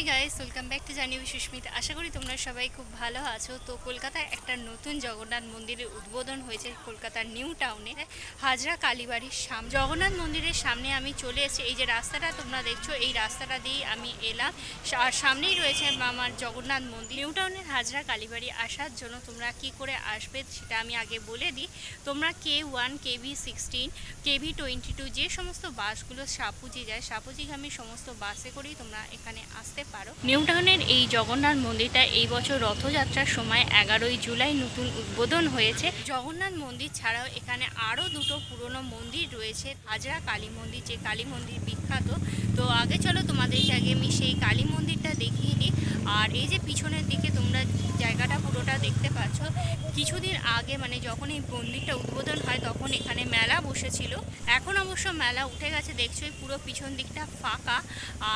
Guys, welcome back to journey Susmita. আশা করি তোমরা সবাই খুব ভালো আছো। তো কলকাতায় একটা নতুন জগন্নাথ মন্দিরের উদ্বোধন হয়েছে কলকাতার নিউ টাউনে হাজরা কালীবাড়ির সামনে। জগন্নাথ মন্দিরের সামনে আমি চলে এসেছি। এই যে রাস্তাটা তোমরা দেখছো, এই রাস্তাটা দিয়ে আমি এলাম। আর সামনেই রয়েছে আমার জগন্নাথ মন্দির। নিউ টাউনের হাজরা কালীবাড়ি আসার জন্য তোমরা কি করে আসবে সেটা আমি আগে বলে দিই। তোমরা K1, KB16, KB22 যে সমস্ত বাসগুলো সাপুজি যায়, সাপুজিগামী সমস্ত বাসে করেই তোমরা এখানে আসতে পারো। নিউ টাউনের এই জগন্নাথ মন্দিরটা এই বছর রথযাত্রার সময় 11ই জুলাই নতুন উদ্বোধন হয়েছে। জগন্নাথ মন্দির ছাড়াও এখানে আরও দুটো পুরনো মন্দির রয়েছে। হাজরা কালী মন্দির, যে কালী মন্দির বিখ্যাত। তো আগে চলো তোমাদেরকে আগে আমি সেই কালী মন্দিরটা দেখিয়ে দিই। আর এই যে পিছনের দিকে তোমরা জায়গাটা পুরোটা দেখতে পাচ্ছ, কিছুদিন আগে মানে যখন এই মন্দিরটা উদ্বোধন হয় তখন এখানে মেলা বসেছিল। এখন অবশ্য মেলা উঠে গেছে, দেখছোই পুরো পিছন দিকটা ফাঁকা।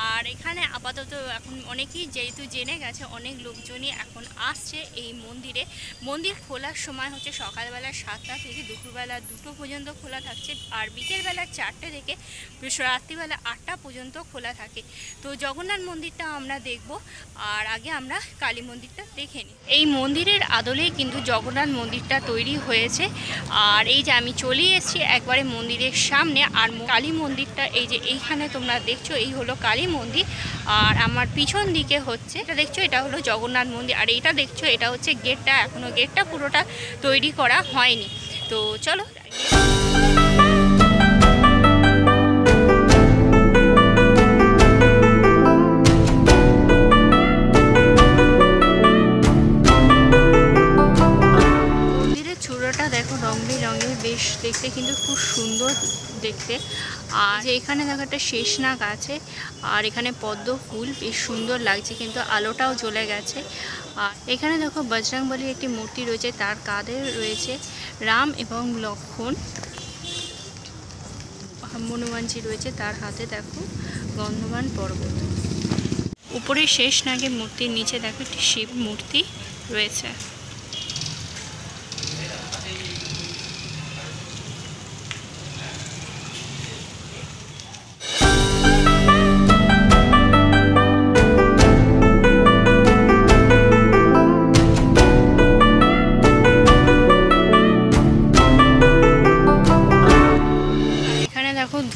আর এখানে আপাতত এখন অনেকেই যেহেতু জেনে গেছে, অনেক লোকজনই এখন আসছে এই মন্দিরে। মন্দির খোলার সময় হচ্ছে সকালবেলা 7টা থেকে দুপুরবেলা 2টো পর্যন্ত খোলা থাকছে, আর বিকেলবেলা 4টে থেকে রাত্রিবেলা 8টা পর্যন্ত খোলা থাকে। তো জগন্নাথ মন্দিরটা আমরা দেখব, আর আগে আমরা কালী মন্দিরটা দেখে নিই। এই মন্দিরের আদলেই কিন্তু জগন্নাথ মন্দিরটা তৈরি হয়েছে। আর এই যে আমি চলে এসেছি একবারে মন্দিরের সামনে। আর কালী মন্দিরটা এই যে এইখানে তোমরা দেখছো, এই হলো কালী মন্দির। আর আমার পিছন দিকে হচ্ছে, এটা দেখছো, এটা হলো জগন্নাথ মন্দির। আর এইটা দেখছো, এটা হচ্ছে গেটটা। এখনও গেটটা পুরোটা তৈরি করা হয়নি। তো চলো। দেখো রং বেরঙের, বেশ দেখতে কিন্তু খুব সুন্দর দেখতে। আর এখানে দেখো একটা শেষনাগ আছে, আর এখানে পদ্ম ফুল বেশ সুন্দর লাগছে, কিন্তু আলোটাও জ্বলে গেছে। আর এখানে দেখো বজরংবলীর একটি মূর্তি রয়েছে, তার কাঁধে রয়েছে রাম এবং লক্ষ্মণ। হনুমানজি রয়েছে, তার হাতে দেখো গন্ধবান পর্বত। উপরে শেষনাগের মূর্তির নিচে দেখো একটি শিব মূর্তি রয়েছে।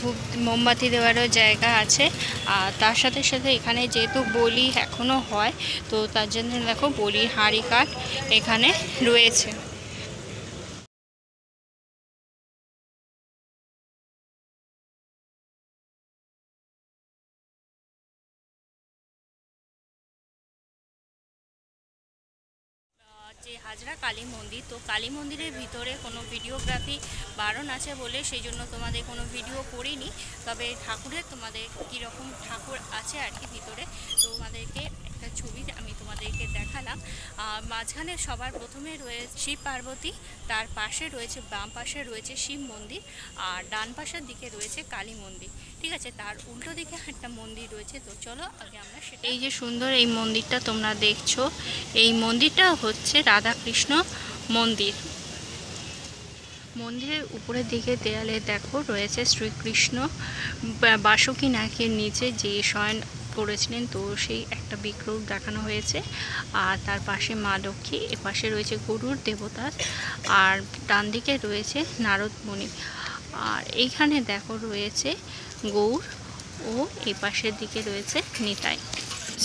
ধূপ মোমবাতি দেওয়ারও জায়গা আছে। আর তার সাথে সাথে এখানে যেহেতু বলি এখনও হয়, তো তার জন্য দেখো বলির হাঁড়ি কাঠ এখানে রয়েছে। যে হাজরা কালী মন্দির, তো কালী মন্দিরের ভিতরে কোনো ভিডিওগ্রাফি বারণ আছে বলে সেই জন্য তোমাদের কোনো ভিডিও করিনি। তবে ঠাকুরের তোমাদের কীরকম ঠাকুর আছে আর কি ভিতরে, তোমাদেরকে একটা ছবি আমি তোমাদেরকে দেখালাম। মাঝখানে সবার প্রথমে রয়েছে শিব পার্বতী, তার পাশে রয়েছে, বাম পাশে রয়েছে শিব মন্দির, আর ডান পাশের দিকে রয়েছে কালী মন্দির। ঠিক আছে, তার উল্টো দিকে একটা মন্দির রয়েছে। তো চলো আগে আমরা সেটা। এই যে সুন্দর এই মন্দিরটা তোমরা দেখছো, এই মন্দিরটা হচ্ছে রাধাকৃষ্ণ মন্দির। মন্দিরের উপরের দিকে দেয়ালে দেখো রয়েছে শ্রীকৃষ্ণ বাসুকী নাকের নিচে যে শয়ন করেছিলেন, তো সেই একটা বিগ্রহ দেখানো হয়েছে। আর তার পাশে মা লক্ষ্মী, এপাশে রয়েছে গরুর দেবতা, আর ডান দিকে রয়েছে নারদ মুনি। আর এইখানে দেখো রয়েছে গৌর, ও এই পাশের দিকে রয়েছে নিতাই।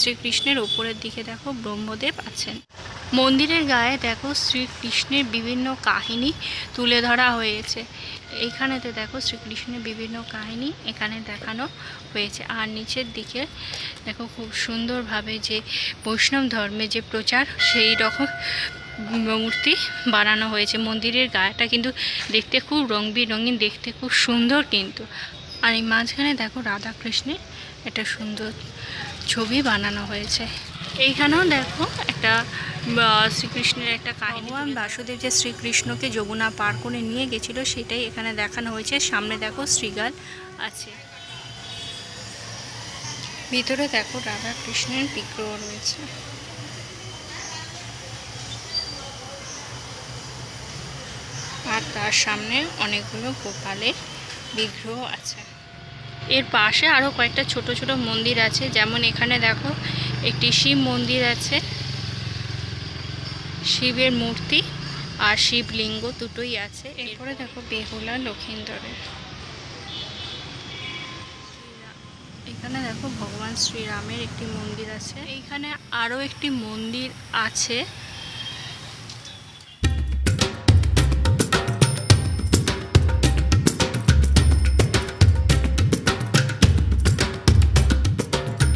শ্রীকৃষ্ণের ওপরের দিকে দেখো ব্রহ্মদেব আছেন। মন্দিরের গায়ে দেখো শ্রীকৃষ্ণের বিভিন্ন কাহিনী তুলে ধরা হয়েছে। এইখানেতে দেখো শ্রীকৃষ্ণের বিভিন্ন কাহিনী এখানে দেখানো হয়েছে। আর নিচের দিকে দেখো খুব সুন্দরভাবে যে বৈষ্ণব ধর্মে যে প্রচার, সেই রকম মূর্তি বানানো হয়েছে। মন্দিরের গায়েটা কিন্তু দেখতে খুব রং বেরঙিন, দেখতে খুব সুন্দর কিন্তু। আর এই মাঝখানে দেখো রাধাকৃষ্ণের একটা সুন্দর ছবি বানানো হয়েছে। এইখানেও দেখো একটা শ্রীকৃষ্ণের একটা কাহিনী। ভগবান বাসুদেব যে শ্রীকৃষ্ণকে যমুনা পার করে নিয়ে গেছিল, সেটাই এখানে দেখানো হয়েছে। সামনে দেখো শ্রীগাল আছে, ভিতরে দেখো রাধাকৃষ্ণের বিগ্রহ রয়েছে। আর তার সামনে অনেকগুলো গোপালের বিগ্রহ আছে। এর পাশে আরও কয়েকটা ছোট ছোট মন্দির আছে, যেমন এখানে দেখো একটি শিব মন্দির আছে, শিবের মূর্তি আর শিবলিঙ্গ দুটোই আছে। এরপরে দেখো বেহুলা লক্ষিন্দরে, এখানে দেখো ভগবান শ্রীরামের একটি মন্দির আছে। এইখানে আরও একটি মন্দির আছে।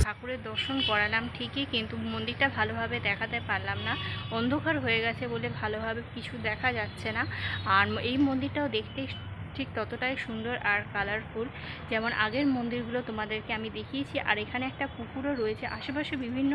ঠাকুরের দর্শন করালাম ঠিকই, কিন্তু মন্দিরটা ভালোভাবে দেখাতে পারলাম না, অন্ধকার হয়ে গেছে বলে ভালোভাবে কিছু দেখা যাচ্ছে না। আর এই মন্দিরটাও দেখতে ঠিক ততটাই সুন্দর আর কালারফুল যেমন আগের মন্দিরগুলো তোমাদেরকে আমি দেখিয়েছি। আর এখানে একটা পুকুরও রয়েছে, আশেপাশে বিভিন্ন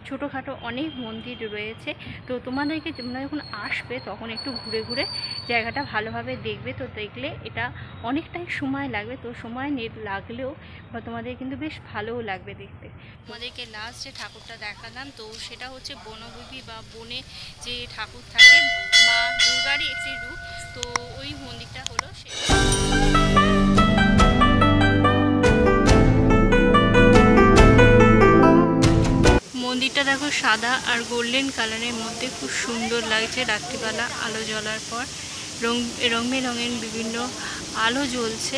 ছোটোখাটো অনেক মন্দির রয়েছে। তো তোমাদেরকে তোমরা যখন আসবে তখন একটু ঘুরে ঘুরে জায়গাটা ভালোভাবে দেখবে। তো দেখলে এটা অনেকটাই সময় লাগবে, তো সময় লাগলেও বা তোমাদের কিন্তু বেশ ভালোও লাগবে দেখতে। তোমাদেরকে লাস্ট যে ঠাকুরটা দেখালাম তো সেটা হচ্ছে বনবিবি বা বনে যে ঠাকুর থাকে, মা দুর্গারই একটি রূপ। তো ওই মন্দিরটা হলো মন্দিরটা দেখো সাদা আর গোল্ডেন কালারের মধ্যে খুব সুন্দর লাগছে। রাত্রিবেলা আলো জ্বলার পর রং বেরঙের বিভিন্ন আলো জ্বলছে।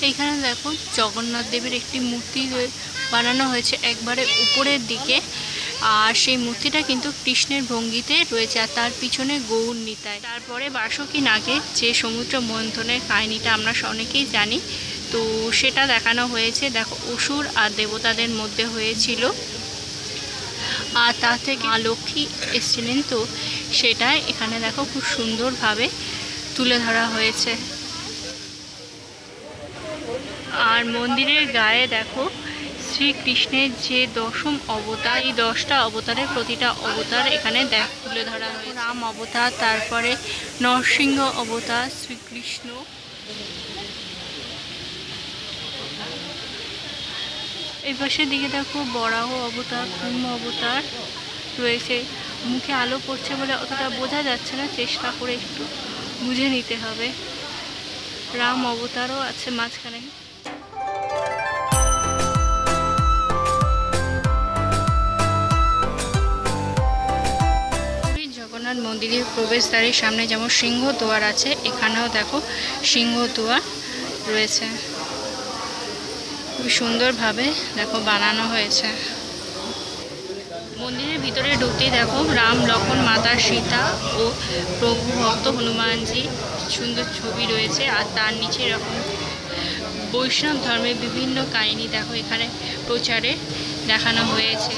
এইখানে দেখো জগন্নাথ দেবের একটি মূর্তি বানানো হয়েছে একবারে উপরের দিকে, আর সেই মূর্তিটা কিন্তু কৃষ্ণের ভঙ্গিতে রয়েছে, আর তার পিছনে গৌর নিতাই। তারপরে বাসুকী নাগে যে সমুদ্র মন্থনের কাহিনীটা আমরা অনেকেই জানি, তো সেটা দেখানো হয়েছে। দেখো অসুর আর দেবতাদের মধ্যে হয়েছিল, আর তা থেকে মা লক্ষ্মী এসেছিলেন, তো সেটা এখানে দেখো খুব সুন্দরভাবে তুলে ধরা হয়েছে। আর মন্দিরের গায়ে দেখো শ্রীকৃষ্ণের যে দশম অবতার, এই 10টা অবতারের প্রতিটা অবতার এখানে তুলে ধরা হয়েছে। রাম অবতার, তারপরে নরসিংহ অবতার, শ্রীকৃষ্ণ, এই পাশের দিকে দেখো বরাহ অবতার, কুর্ম অবতার রয়েছে। মুখে আলো পড়ছে বলে অতটা বোঝা যাচ্ছে না, চেষ্টা করে একটু বুঝে নিতে হবে। রাম অবতারও আছে মাঝখানে। জগন্নাথ মন্দিরের প্রবেশদ্বারের সামনে যেমন সিংহ দুয়ার আছে, এখানেও দেখো সিংহ দুয়ার রয়েছে, খুব সুন্দরভাবে দেখো বানানো হয়েছে। মন্দিরের ভিতরে ঢুকতেই দেখো রাম, লক্ষ্মণ, মাতা সীতা ও প্রভু ভক্ত হনুমানজি সুন্দর ছবি রয়েছে। আর তার নিচে এরকম বৈষ্ণব ধর্মের বিভিন্ন কাহিনী দেখো এখানে প্রচারে দেখানো হয়েছে।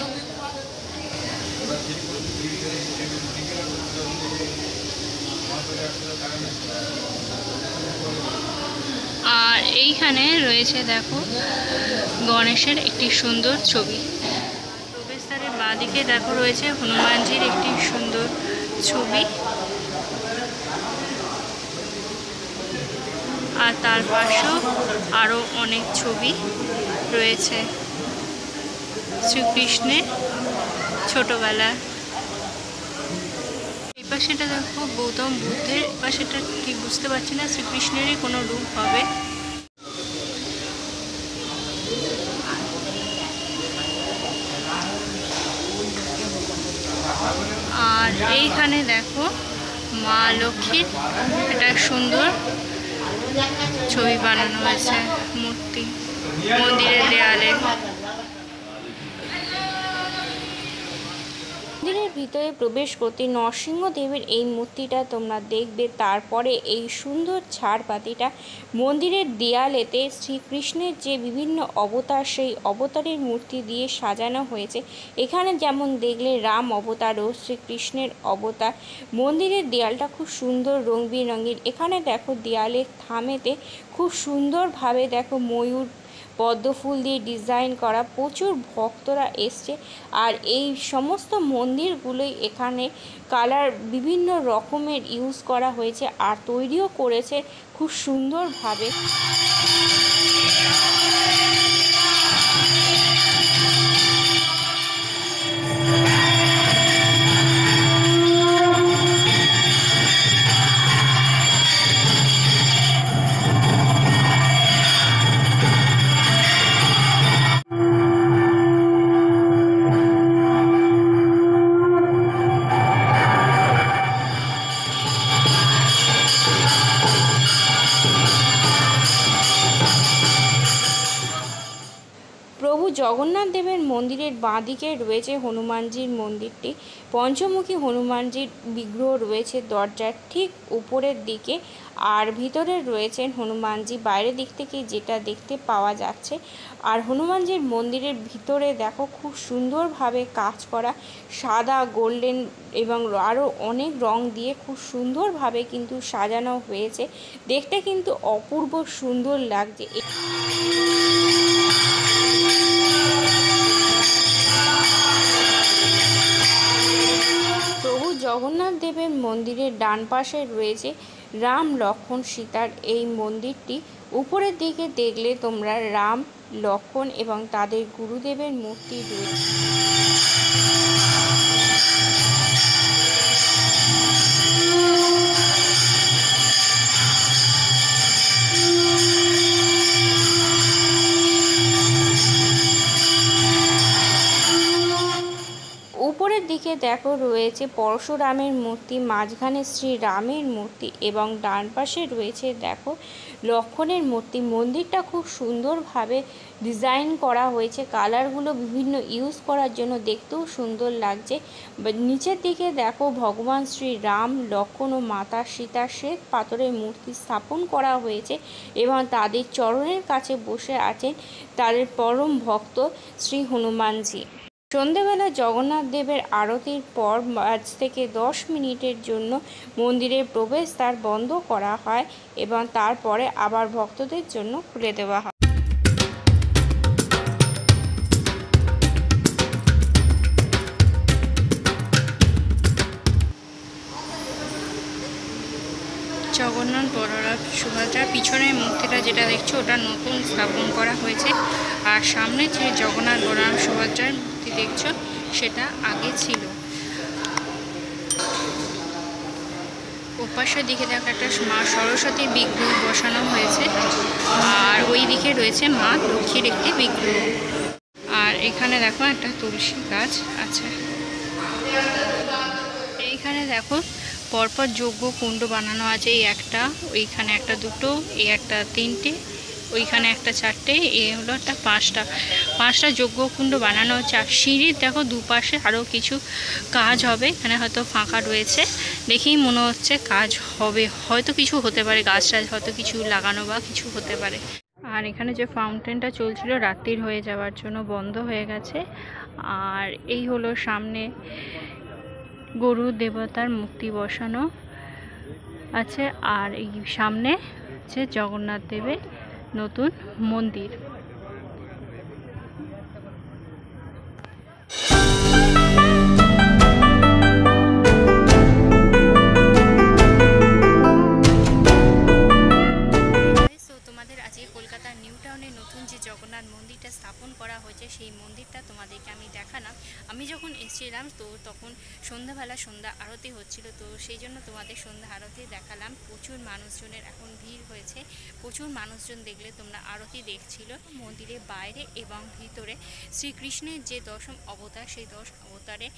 আর এইখানে রয়েছে দেখো গণেশের একটি সুন্দর ছবি। প্রবেশদ্বারের বাঁদিকে দেখো রয়েছে হনুমানজির একটি সুন্দর ছবি, আর তার পাশেও আরও অনেক ছবি রয়েছে শ্রীকৃষ্ণের ছোটবেলার। এই পাশেটা দেখো গৌতম বুদ্ধের, এই পাশেটা ঠিক বুঝতে পারছি না, শ্রীকৃষ্ণেরই কোনো রূপ হবে। আর এইখানে দেখো মা লক্ষ্মীর একটা সুন্দর ছবি বানানো হয়েছে মূর্তি মন্দিরের দেয়ালে। মন্দিরের ভিতরে প্রবেশ করতে নরসিংহদেবের এই মূর্তিটা তোমরা দেখবে, তারপরে এই সুন্দর ঝাড়বাতিটা মন্দিরের দেয়ালেতে শ্রীকৃষ্ণের যে বিভিন্ন অবতার, সেই অবতারের মূর্তি দিয়ে সাজানো হয়েছে। এখানে যেমন দেখলে রাম অবতার ও শ্রীকৃষ্ণের অবতার। মন্দিরের দেয়ালটা খুব সুন্দর রং বেরঙের। এখানে দেখো দেয়ালের থামেতে খুব সুন্দরভাবে দেখো ময়ূর পদ্ম ফুল দিয়ে ডিজাইন করা, প্রচুর ভক্তরা এসছে। আর এই সমস্ত মন্দিরগুলোই এখানে কালার বিভিন্ন রকমের ইউজ করা হয়েছে, আর তৈরিও করেছে খুব সুন্দরভাবে। জগন্নাথ দেবের মন্দিরের বাঁদিকে রয়েছে হনুমানজির মন্দিরটি। পঞ্চমুখী হনুমানজির বিগ্রহ রয়েছে দরজার ঠিক উপরের দিকে, আর ভিতরে রয়েছেন হনুমানজি বাইরের দিক থেকে যেটা দেখতে পাওয়া যাচ্ছে। আর হনুমানজির মন্দিরের ভিতরে দেখো খুব সুন্দরভাবে কাজ করা, সাদা, গোল্ডেন এবং আরও অনেক রং দিয়ে খুব সুন্দরভাবে কিন্তু সাজানো হয়েছে। দেখতে কিন্তু অপূর্ব সুন্দর লাগছে। প্রভু জগন্নাথ দেবের মন্দিরের ডান পাশে রয়েছে রাম, লক্ষ্মণ, সীতার এই মন্দিরটি। উপরের দিকে দেখলে তোমরা রাম, লক্ষ্মণ এবং তাদের গুরুদেবের মূর্তি রয়েছে। উপরের দিকে দেখো রয়েছে পরশুরামের মূর্তি, মাঝখানে শ্রীরামের মূর্তি এবং ডান পাশে রয়েছে দেখো লক্ষ্মণের মূর্তি। মন্দিরটা খুব সুন্দরভাবে ডিজাইন করা হয়েছে, কালারগুলো বিভিন্ন ইউজ করার জন্য দেখতেও সুন্দর লাগছে। নিচের দিকে দেখো ভগবান শ্রীরাম, লক্ষ্মণ ও মাতা সীতা শ্বেত পাথরের মূর্তি স্থাপন করা হয়েছে এবং তাদের চরণের কাছে বসে আছেন তাদের পরম ভক্ত শ্রী হনুমানজি। সন্ধেবেলা জগন্নাথ দেবের আরতির পর 5 থেকে 10 মিনিটের জন্য মন্দিরের প্রবেশদ্বার বন্ধ করা হয় এবং তারপরে আবার ভক্তদের জন্য খুলে দেওয়া হয়। জগন্নাথ, বলরাম, সুভদ্রার পিছনের মূর্তিটা যেটা দেখছো ওটা নতুন স্থাপন করা হয়েছে, আর সামনে যে জগন্নাথ, বলরাম, সুভদ্রার মূর্তি দেখছো সেটা আগে ছিল। ওপাশের দিকে দেখো একটা মা সরস্বতীর বিগ্রহ বসানো হয়েছে, আর ওই দিকে রয়েছে মা লক্ষ্মীর একটি বিগ্রহ। আর এখানে দেখো একটা তুলসী গাছ আছে। এইখানে দেখো পরপর যজ্ঞ কুণ্ড বানানো আছে, এই একটা, ওইখানে একটা, দুটো, এই একটা, তিনটে, ওইখানে একটা, চারটে, এই হলো একটা পাঁচটা যজ্ঞ কুণ্ড বানানো হচ্ছে। আর সিঁড়ির দেখো দুপাশে আরও কিছু কাজ হবে, এখানে হয়তো ফাঁকা রয়েছে, দেখেই মনে হচ্ছে কাজ হবে, হয়তো কিছু হতে পারে, গাছ টাছ হয়তো কিছু লাগানো বা কিছু হতে পারে। আর এখানে যে ফাউন্টেনটা চলছিল রাত্রির হয়ে যাওয়ার জন্য বন্ধ হয়ে গেছে। আর এই হলো সামনে গরু দেবতার মূর্তি বসানো আছে, আর এই সামনে হচ্ছে জগন্নাথ দেবের নতুন মন্দির। তোমাদের আজকে কলকাতার নিউ টাউনে নতুন যে জগন্নাথ মন্দিরটা স্থাপন করা হয়েছে সেই মন্দিরটা তোমাদেরকে আমি দেখালাম। আমি যখন এসেছিলাম তো তখন সন্ধ্যা আরতি হচ্ছিল, তো সেই জন্য তোমাদের সন্ধ্যা আরতি দেখালাম। প্রচুর মানুষজনের এখন ভিড় হয়েছে, প্রচুর মানুষজন দেখলে তোমরা আরতি দেখছিল। মন্দিরের বাইরে এবং ভিতরে শ্রীকৃষ্ণের যে 10ম অবতার সেই 10 অবতারে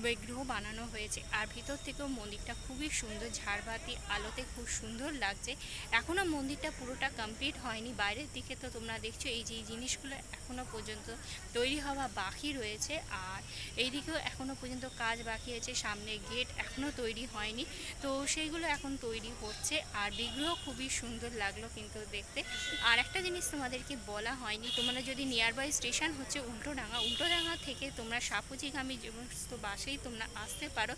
বিগ্রহ বানানো হয়েছে, আর ভিতর থেকেও মন্দিরটা খুবই সুন্দর, ঝাড়বাতি আলোতে খুব সুন্দর লাগছে। এখনও মন্দিরটা পুরোটা কমপ্লিট হয়নি, বাইরের দিকে তো তোমরা দেখছো এই যে জিনিসগুলো এখনও পর্যন্ত তৈরি হওয়া বাকি রয়েছে, আর এইদিকেও এখনও পর্যন্ত কাজ বাকি আছে, সামনে গেট এখনও তৈরি হয়নি, তো সেইগুলো এখন তৈরি হচ্ছে। আর বিগ্রহ খুবই সুন্দর লাগলো কিন্তু দেখতে। আর একটা জিনিস তোমাদেরকে বলা হয়নি, তোমরা যদি নিয়ারবাই স্টেশন হচ্ছে উল্টোডাঙ্গা থেকে তোমরা সাপুজিগামী সমস্ত বাসেই তোমরা আসতে পারো।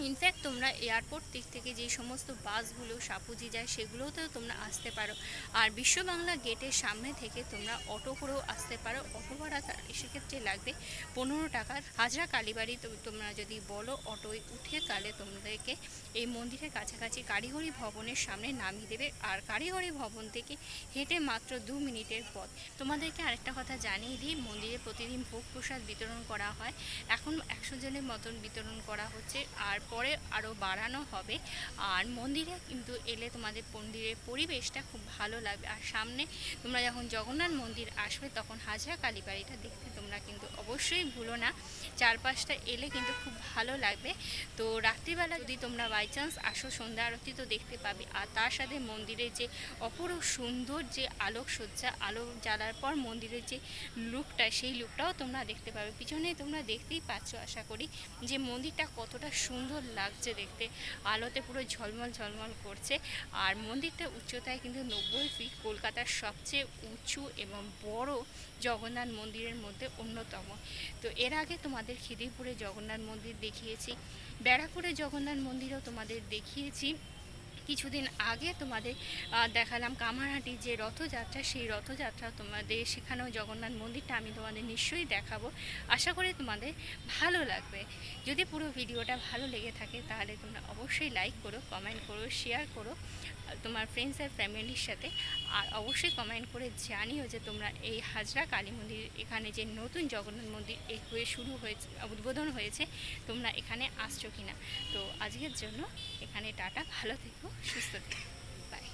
ইনফ্যাক্ট তোমরা এয়ারপোর্ট দিক থেকে যে সমস্ত বাসগুলো সাপুজি যায় সেগুলোতেও তোমরা আসতে পারো। আর বিশ্ব বাংলা গেটের সামনে থেকে তোমরা অটো করেও আসতে পারো, অটো ভাড়া সেক্ষেত্রে লাগবে 15 টাকা। হাজরা কালীবাড়ি তোমরা যদি বলো অটোয় উঠে তাহলে তোমাদেরকে এই মন্দিরের কাছাকাছি কারিগরি ভবনের সামনে নামিয়ে দেবে, আর কারিগরি ভবন থেকে হেঁটে মাত্র 2 মিনিটের পথ। তোমাদেরকে আরেকটা কথা জানিয়ে দিই, মন্দিরে প্রতিদিন ভোগ প্রসাদ বিতরণ করা হয়, এখন 100 জনের মতন বিতরণ করা হচ্ছে, আর পরে আরও বাড়ানো হবে। আর মন্দিরে কিন্তু এলে তোমাদের মন্দিরের পরিবেশটা খুব ভালো লাগবে। আর সামনে তোমরা যখন জগন্নাথ মন্দির আসবে তখন হাজরা কালীবাড়িটা দেখতে তোমরা তোমরা কিন্তু অবশ্যই ভুলো না। চারপাশটা এলে কিন্তু খুব ভালো লাগবে। তো রাত্রিবেলা যদি তোমরা বাই চান্স আসো, সন্ধ্যা আরতি তো দেখতে পাবে, আর তার সাথে মন্দিরের যে অপরূপ সুন্দর যে আলোকসজ্জা, আলো জ্বালার পর মন্দিরের যে লুকটা, সেই লুকটাও তোমরা দেখতে পাবে। পিছনে তোমরা দেখতেই পাচ্ছ আশা করি যে মন্দিরটা কতটা সুন্দর লাগছে দেখতে, আলোতে পুরো ঝলমল ঝলমল করছে। আর মন্দিরটা উচ্চতায় কিন্তু 90 ফিট, কলকাতার সবচেয়ে উঁচু এবং বড় জগন্নাথ মন্দিরের মধ্যে অন্যতম। তো এর আগে তোমাদের খিদিরপুরে জগন্নাথ মন্দির দেখিয়েছি, ব্যারাকপুরে জগন্নাথ মন্দিরও তোমাদের দেখিয়েছি। কিছুদিন আগে তোমাদের দেখালাম কামারহাটির যে রথযাত্রা, সেই রথযাত্রা তোমাদের সেখানেও জগন্নাথ মন্দিরটা আমি তোমাদের নিশ্চয়ই দেখাবো। আশা করি তোমাদের ভালো লাগবে। যদি পুরো ভিডিওটা ভালো লেগে থাকে তাহলে তোমরা অবশ্যই লাইক করো, কমেন্ট করো, শেয়ার করো তোমার ফ্রেন্ডস আর ফ্যামিলির সাথে। আর অবশ্যই কমেন্ট করে জানিও যে তোমরা এই হাজরা কালী মন্দির, এখানে যে নতুন জগন্নাথ মন্দির হয়ে শুরু হয়েছে, উদ্বোধন হয়েছে, তোমরা এখানে আসছো কিনা। তো আজকের জন্য এখানে টাটা, ভালো থেকো, সুস্থ থেকো, বাই।